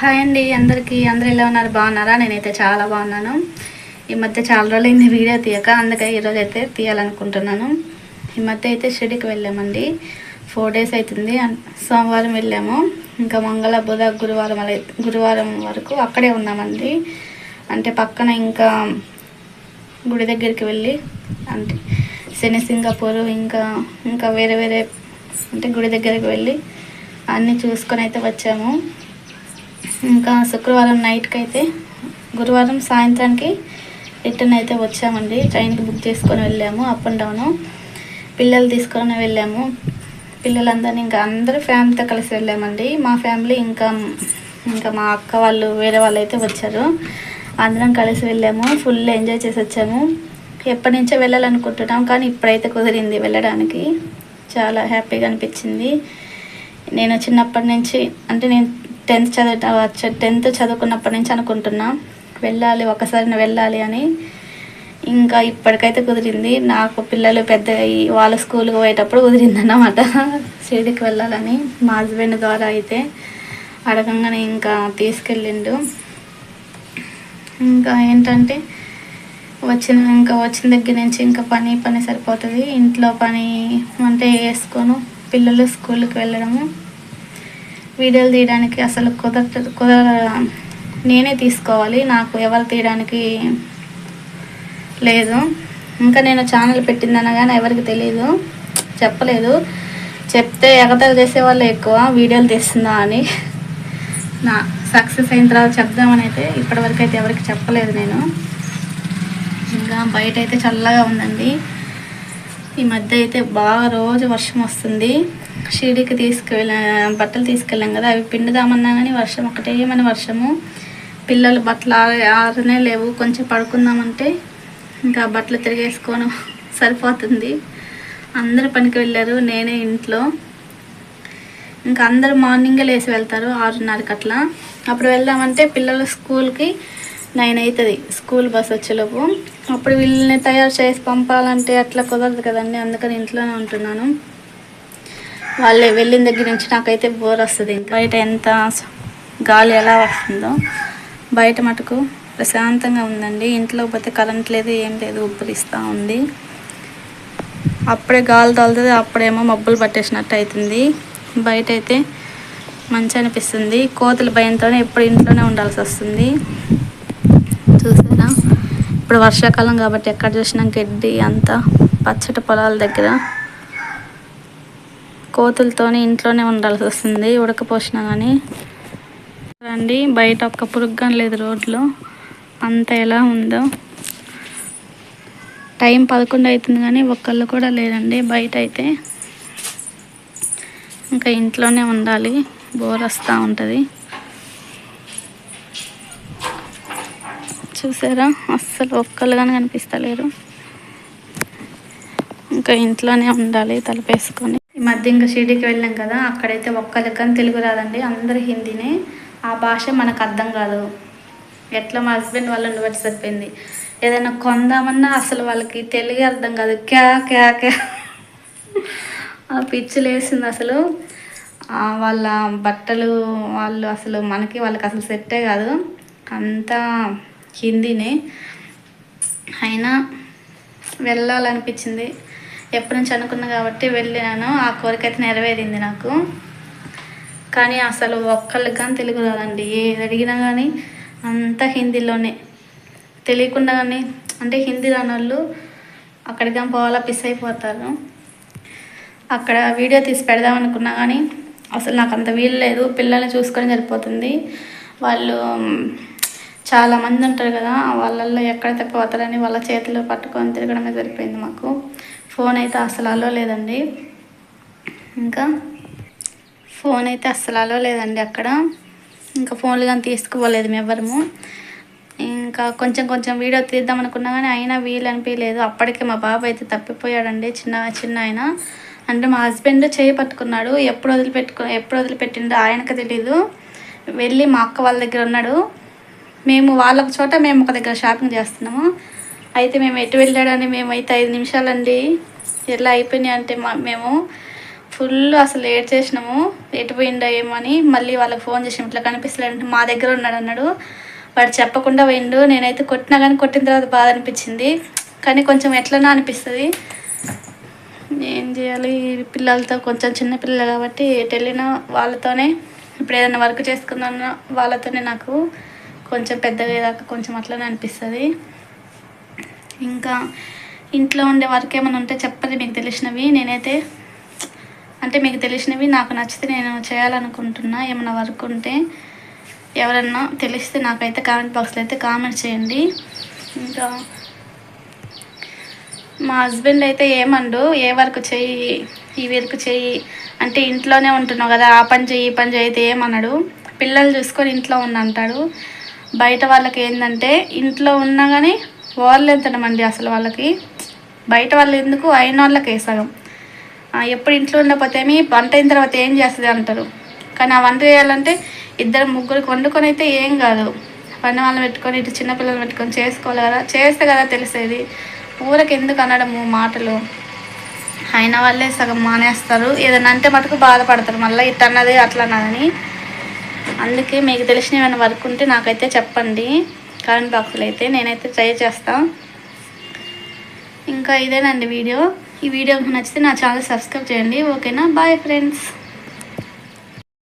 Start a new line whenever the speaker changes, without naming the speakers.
Hi అండి అందరికీ. అందరూ ఎలా ఉన్నారు? బాగున్నారా? నేనైతే చాలా బాగున్నాను. ఈ మధ్య చాలా రోజులైంది వీడియో తీయక, అందుకే ఈరోజు అయితే తీయాలనుకుంటున్నాను. ఈ మధ్య అయితే షిరిడికి వెళ్ళామండి. 4 days అవుతుంది. సోమవారం వెళ్ళాము, ఇంకా మంగళ బుధ గురువారం వరకు అక్కడే ఉన్నామండి. అంటే పక్కన ఇంకా గుడి దగ్గరికి వెళ్ళి, అంటే శని సింగపూర్ ఇంకా ఇంకా వేరే వేరే అంటే గుడి దగ్గరికి వెళ్ళి అన్నీ చూసుకొని అయితే వచ్చాము. ఇంకా శుక్రవారం నైట్కి అయితే గురువారం సాయంత్రానికి రిటర్న్ అయితే వచ్చామండి. ట్రైన్కి బుక్ చేసుకొని వెళ్ళాము, అప్ అండ్ డౌను. పిల్లలు తీసుకొని వెళ్ళాము. పిల్లలందరినీ ఇంకా అందరూ ఫ్యామిలీతో కలిసి వెళ్ళామండి. మా ఫ్యామిలీ ఇంకా ఇంకా మా అక్క వాళ్ళు వేరే వాళ్ళు అయితే వచ్చారు. అందరం కలిసి వెళ్ళాము. ఫుల్ ఎంజాయ్ చేసి వచ్చాము. ఎప్పటి నుంచో వెళ్ళాలనుకుంటున్నాం, కానీ ఇప్పుడైతే కుదిరింది వెళ్ళడానికి. చాలా హ్యాపీగా అనిపించింది. నేను చిన్నప్పటి నుంచి, అంటే నేను 10th చదువుకున్నప్పటి నుంచి అనుకుంటున్నా వెళ్ళాలి, ఒకసారి వెళ్ళాలి అని. ఇంకా ఇప్పటికైతే కుదిరింది. నాకు పిల్లలు పెద్దగా వాళ్ళ స్కూల్కి పోయేటప్పుడు కుదిరిందన్నమాట షిరిడికి వెళ్ళాలని. మా హస్బెండ్ ద్వారా అయితే అడగంగానే ఇంకా తీసుకెళ్ళిండు. ఇంకా ఏంటంటే వచ్చిన దగ్గర నుంచి ఇంకా పని సరిపోతుంది. ఇంట్లో పని అంటే వేసుకోను, పిల్లలు స్కూల్కి వెళ్ళడము, వీడియోలు తీయడానికి అసలు నేనే తీసుకోవాలి, నాకు ఎవరు తీయడానికి లేదు. ఇంకా నేను ఛానల్ పెట్టిందనగానే ఎవరికి తెలియదు, చెప్పలేదు. చెప్తే ఎగతాలు చేసేవాళ్ళు ఎక్కువ, వీడియోలు తీస్తుందా అని. నా సక్సెస్ అయిన తర్వాత చెప్దామని అయితే ఇప్పటివరకు అయితే ఎవరికి చెప్పలేదు నేను. ఇంకా బయట అయితే చల్లగా ఉందండి. ఈ మధ్య అయితే బాగా రోజు వర్షం వస్తుంది. షిరిడికి బట్టలు తీసుకెళ్ళాం కదా, అవి పిండుదామన్నా కానీ వర్షం ఒకటేమని వర్షము. పిల్లలు బట్టలు ఆరనే లేవు. కొంచెం పడుకుందామంటే ఇంకా బట్టలు తిరిగేసుకొని సరిపోతుంది. అందరూ పనికి వెళ్ళారు, నేనే ఇంట్లో. ఇంకా అందరూ మార్నింగే లేచి వెళ్తారు 6:30కి అట్లా. అప్పుడు వెళ్దామంటే పిల్లలు స్కూల్కి 9 అవుతుంది, స్కూల్ బస్ వచ్చేలోపు. అప్పుడు వీళ్ళని తయారు చేసి పంపాలంటే అట్లా కుదరదు కదండి, అందుకని ఇంట్లోనే ఉంటున్నాను. వాళ్ళే వెళ్ళిన దగ్గర నుంచి నాకైతే బోర్ వస్తుంది. బయట ఎంత గాలి ఎలా వస్తుందో, బయట మటుకు ప్రశాంతంగా ఉందండి. ఇంట్లో పోతే కరెంట్ లేదు, ఏం లేదు, ఉబ్బరిస్తూ ఉంది. అప్పుడే గాలి తోలుతుంది, అప్పుడేమో మబ్బులు పట్టేసినట్టు అవుతుంది. బయట అయితే మంచి అనిపిస్తుంది. కోతుల భయంతోనే ఎప్పుడు ఇంట్లోనే ఉండాల్సి వస్తుంది. చూసారా, ఇప్పుడు వర్షాకాలం కాబట్టి ఎక్కడ చూసినా గడ్డి, అంతా పచ్చటి పొలాల దగ్గర కోతులతోనే ఇంట్లోనే ఉండాల్సి వస్తుంది, ఉడకపోసినా కానీ. రండి, బయట ఒక్క పురుగ్గా లేదు రోడ్లో, అంత ఎలా ఉందో. టైం 11 అవుతుంది కానీ ఒక్కళ్ళు కూడా లేదండి బయట అయితే. ఇంకా ఇంట్లోనే ఉండాలి, బోర్ వస్తూ ఉంటుంది. చూసారా, అస్సలు ఒక్కళ్ళు కానీ కనిపిస్తలేరు. ఇంకా ఇంట్లోనే ఉండాలి తలుపేసుకొని. ఈ మధ్య ఇంకా షిరిడికి వెళ్ళాం కదా, అక్కడైతే ఒక్కళ్ళకి కానీ తెలుగు రాదండి, అందరూ హిందీనే. ఆ భాష మనకు అర్థం కాదు. ఎట్లా మా హస్బెండ్ వాళ్ళని బట్టి సరిపోయింది. ఏదైనా కొందామన్నా అసలు వాళ్ళకి తెలుగు అర్థం కాదు. క్యా క్యా క్యా ఆ పిచ్చి లేసింది అసలు. వాళ్ళ బట్టలు వాళ్ళకి అసలు సెట్టే కాదు, అంతా హిందీనే. అయినా వెళ్ళాలనిపించింది, ఎప్పటి నుంచి అనుకున్నా కాబట్టి వెళ్ళినాను. ఆ కోరిక అయితే నెరవేరింది నాకు. కానీ అసలు ఒక్కళ్ళకి కానీ తెలుగు రాదండి. ఏది అడిగినా కానీ అంతా హిందీలోనే. తెలియకుండా కానీ, అంటే హిందీ రాని వాళ్ళు అక్కడికి కానీ పోవాలా పిస్ అయిపోతారు. అక్కడ వీడియో తీసి పెడదామనుకున్నా కానీ అసలు నాకు అంత వీలు లేదు, పిల్లల్ని చూసుకొని సరిపోతుంది. వాళ్ళు చాలామంది ఉంటారు కదా, వాళ్ళల్లో ఎక్కడ తప్పిపోతారని వాళ్ళ చేతిలో పట్టుకొని తిరగడమే సరిపోయింది మాకు. ఫోన్ అయితే అసలు అలో లేదండి. ఇంకా ఫోన్ అయితే అస్సలు అలో లేదండి అక్కడ. ఇంకా ఫోన్లు కానీ తీసుకోలేదు ఎవరము. ఇంకా కొంచెం వీడియో తీద్దాం అనుకున్నా కానీ అయినా వీలు అనిపించలేదు. అప్పటికే మా బాబు అయితే తప్పిపోయాడండి, చిన్న ఆయన. అంటే మా హస్బెండ్ చేయి పట్టుకున్నాడు, ఎప్పుడు వదిలిపెట్టిండో ఆయనకు తెలీదు. వెళ్ళి మా అక్క వాళ్ళ దగ్గర ఉన్నాడు. మేము వాళ్ళొక చోట, మేము ఒక దగ్గర షాపింగ్ చేస్తున్నాము. అయితే మేము ఎటు వెళ్ళాడని మేమైతే 5 నిమిషాలండి ఎలా అయిపోయినాయి అంటే, మేము ఫుల్ అసలు ఏడ్ చేసినాము, ఎటు పోయిండో ఏమో అని. మళ్ళీ వాళ్ళకి ఫోన్ చేసి ఇట్లా కనిపిస్తలేంటే మా దగ్గర ఉన్నాడు అన్నాడు. వాడు చెప్పకుండా పోయిండు. నేనైతే కొట్టినా కానీ కొట్టిన తర్వాత బాధ అనిపించింది, కానీ కొంచెం ఎట్లనో అనిపిస్తుంది. ఏం చేయాలి, పిల్లలతో కొంచెం చిన్న పిల్లలు కాబట్టి ఎటు వెళ్ళినా వాళ్ళతోనే, ఇప్పుడు ఏదైనా వర్క్ చేసుకుందామన్నా వాళ్ళతోనే నాకు కొంచెం పెద్దగా అయ్యేదాకా కొంచెం అట్లనే అనిపిస్తుంది. ఇంకా ఇంట్లో ఉండే వర్క్ ఏమైనా ఉంటే చెప్పండి మీకు తెలిసినవి. నేనైతే అంటే మీకు తెలిసినవి నాకు నచ్చితే నేను చేయాలనుకుంటున్నా. ఏమైనా వర్క్ ఉంటే ఎవరన్నా తెలిస్తే నాకైతే కామెంట్ బాక్స్లో అయితే కామెంట్ చేయండి. ఇంకా మా హస్బెండ్ అయితే ఏమండు, ఏ వర్క్ చెయ్యి ఈ వర్క్ చెయ్యి అంటే, ఇంట్లోనే ఉంటున్నావు కదా ఆ పని చెయ్యి ఈ పని చెయ్యి అయితే ఏమన్నాడు. పిల్లలు చూసుకొని ఇంట్లో ఉందంటాడు. బయట వాళ్ళకి ఏంటంటే ఇంట్లో ఉన్నా కానీ వాళ్ళు ఎంతమంది అసలు వాళ్ళకి బయట వాళ్ళు ఎందుకు అయిన వాళ్ళకే సగం. ఎప్పుడు ఇంట్లో ఉండకపోతే ఏమి వంట అయిన తర్వాత ఏం చేస్తుంది అంటారు. కానీ ఆ వంట చేయాలంటే ఇద్దరు ముగ్గురికి వండుకొని అయితే ఏం కాదు, పని వాళ్ళని పెట్టుకొని ఇటు చిన్నపిల్లలు పెట్టుకొని చేసుకోవాలి కదా, చేస్తే కదా తెలిసేది. ఊరికి ఎందుకు అనడము మాటలు, అయిన వాళ్ళే సగం మానేస్తారు. ఏదైనా అంటే మటుకు బాధపడతారు మళ్ళీ ఇట్ అన్నది అట్లా అన్నదని. అందుకే మీకు తెలిసిన ఏమైనా వర్క్ ఉంటే నాకైతే చెప్పండి కామెంట్ బాక్స్లో, అయితే నేనైతే ట్రై చేస్తాను. ఇంకా ఇదేనండి వీడియో. ఈ వీడియో నచ్చితే నా ఛానల్ సబ్స్క్రైబ్ చేయండి. ఓకేనా, బాయ్ ఫ్రెండ్స్.